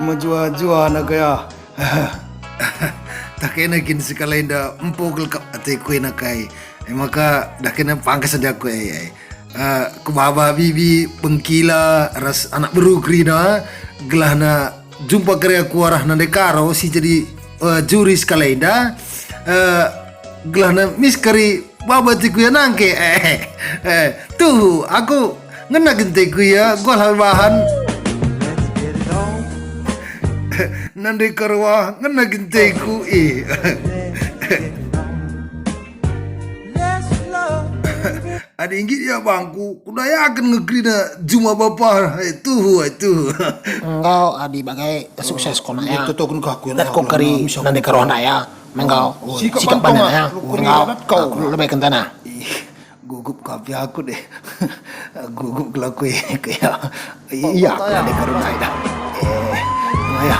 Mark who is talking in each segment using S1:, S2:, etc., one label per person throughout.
S1: Majua-jua na kaya. Takay na kin si kalenda empogel ka ate ko na kay. Maka dakin na pangkas na ko ay. Kumaba bibi pengkila ras anak berukri na gelah na jumpa karya kuarah na dekaro si jadi juri kalenda gelah na miskari baba tiku ya nangke tuh aku ngena gente ku ya gua hal bahan nande karwa ngena gente ku ada inggit ya bangku kuda yakin ngegri na juma bapa itu
S2: Engkau adi bagai sukses kona ya.
S1: itu kan kaku
S2: Dat ko kari nande karona ya. Engkau sikap bana ya. Engkau lebih kentana.
S1: Gugup kapi aku deh gugup kelaku ya iya aku nande karona ida ya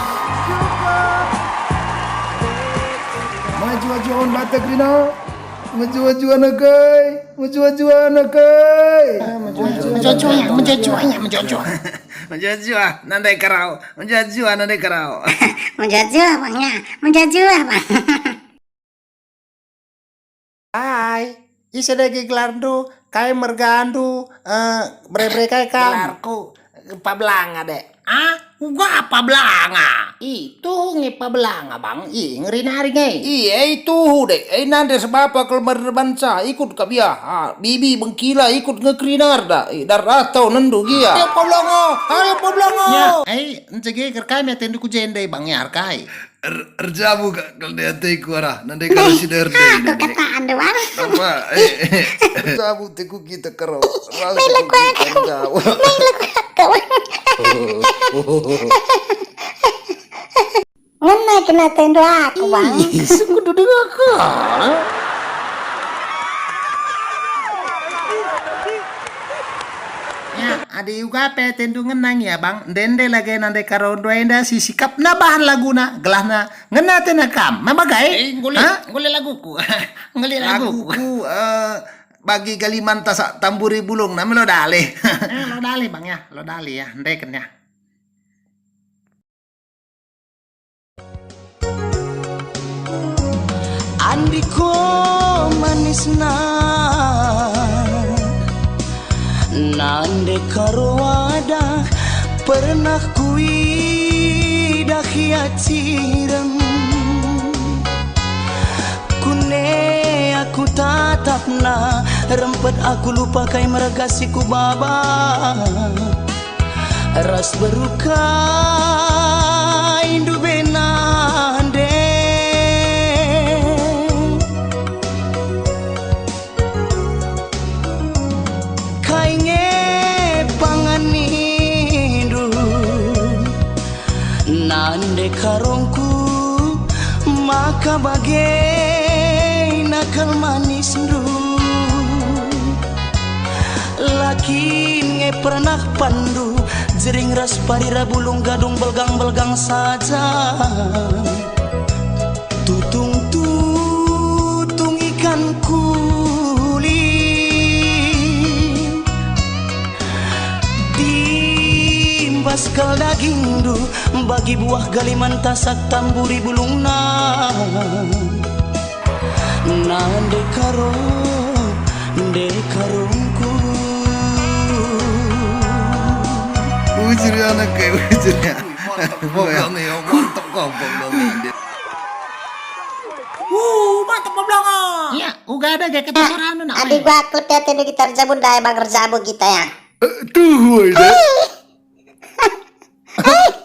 S1: maju on batak dina maju nakai menjajua nandai karau
S3: Menjajah bangnya, menjajah bang.
S2: Hai, isa lagi gelardu, kai mergandu, bre kai kam.
S4: Gelarku pabelanga dek.
S2: Gua apa belanga? Itu ngepa belanga bang, ngeri nari nge.
S4: Iya itu dek. Nande sebapa kelembar bansa ikut kabia. Bibi bengkila ikut ngekrinar dah. Dar atau nendu gia. Ayo pabelanga.
S2: Ya, encege kerkai me tendu ku jende bang ya kai.
S1: Erjabu kalau dia teh kuara nanti kalau si derde
S3: Aku kata anda bang.
S1: apa erjabu teku kita karo
S3: Ngena kena tendo aku bang.
S2: Sungguh duduk aku. Ya, ada juga pe tendu ngenang ya bang. Dende lagi nande karo doenda si sikap na bahan laguna gelahna ngena tena kam. Mamagai?
S4: Nguli laguku. Nguli laguku.
S1: laguku bagi Kalimantan sak tamburi bulung nama lo dale
S2: Lo dali bang ya, lo dali ya, ndeken ya.
S5: Andiko manis na nande karwada pernah kui dahiatiram kune aku tatap na rempet aku lupa kai meragasiku baba ras beruka indu benande nande karongku maka bagai nakal manis ndu lakin nge pernah pandu jering ras parira bulung gadung belgang saja tutung ikan kuli baskal daging du bagi buah Kalimantan sak tamburi bulungna nande karongku
S1: ujur anak kayak ujur ya mantap kau nih
S2: Mantap belanga. Iya, uga ada kayak keturunan nak.
S3: Adik gua klub ya tendo kita rejabu dah bang rejabu kita ya.
S1: tuh itu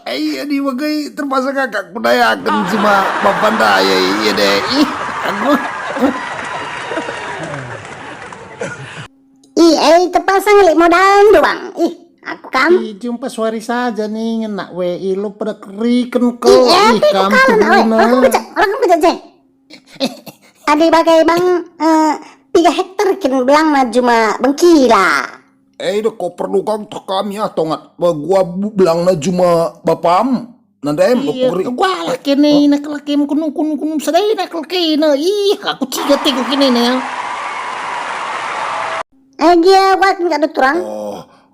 S1: ini bagai terpaksa kakak kudayakan cuma bapak daya iya deh aku
S3: terpasang ngelik modal doang. Aku kam.
S2: Jumpa suari saja nih ngenak WI lu pada keriken kau.
S3: Tapi bukan orang pecah je. Adik bagai bang 3 hektar kin belang na cuma bengkila.
S1: Dah kau perlu kami ya tongat gua bilang na cuma bapam nandem
S2: Gua laki nih nak laki kunung sedai nak laki na aku ciga tengok kini nih.
S3: Dia buat nggak ada turang.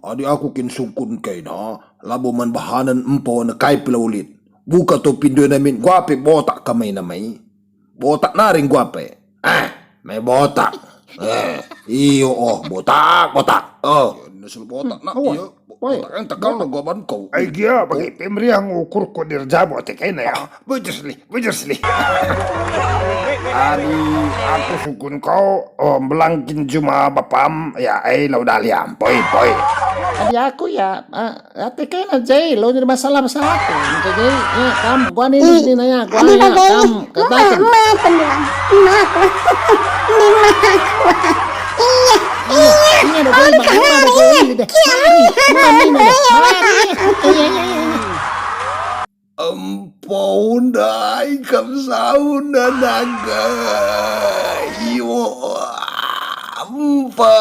S1: Adi aku kin sungkun kay na, labo man bahanan empo na kay pilaulit. Buka to pindo namin, guwape botak kamay na may. Botak na rin guwape. May botak. Iyo botak. Nasul botak na, iyo. Botak ang takal na gwaban ko.
S6: Ay gya, bagi pemri ang ukur ko dirjabo te kay na ya. Bujusli. Ani aku sukun kau belangkin cuma bapam ya ay laudaliam poy.
S2: Adi aku ya, ate kayo na Jay, lo jadi masalah aku. Jadi, ya, kamu, gua nih di sini ya, gua
S3: Adi
S2: ya,
S3: bagay,
S2: kamu, katakan.
S3: pendulang.
S2: Iya, udah boleh bang, udah boleh deh. Mari, Iya.
S1: Emponday kamsauna naga. Iyo. Empau.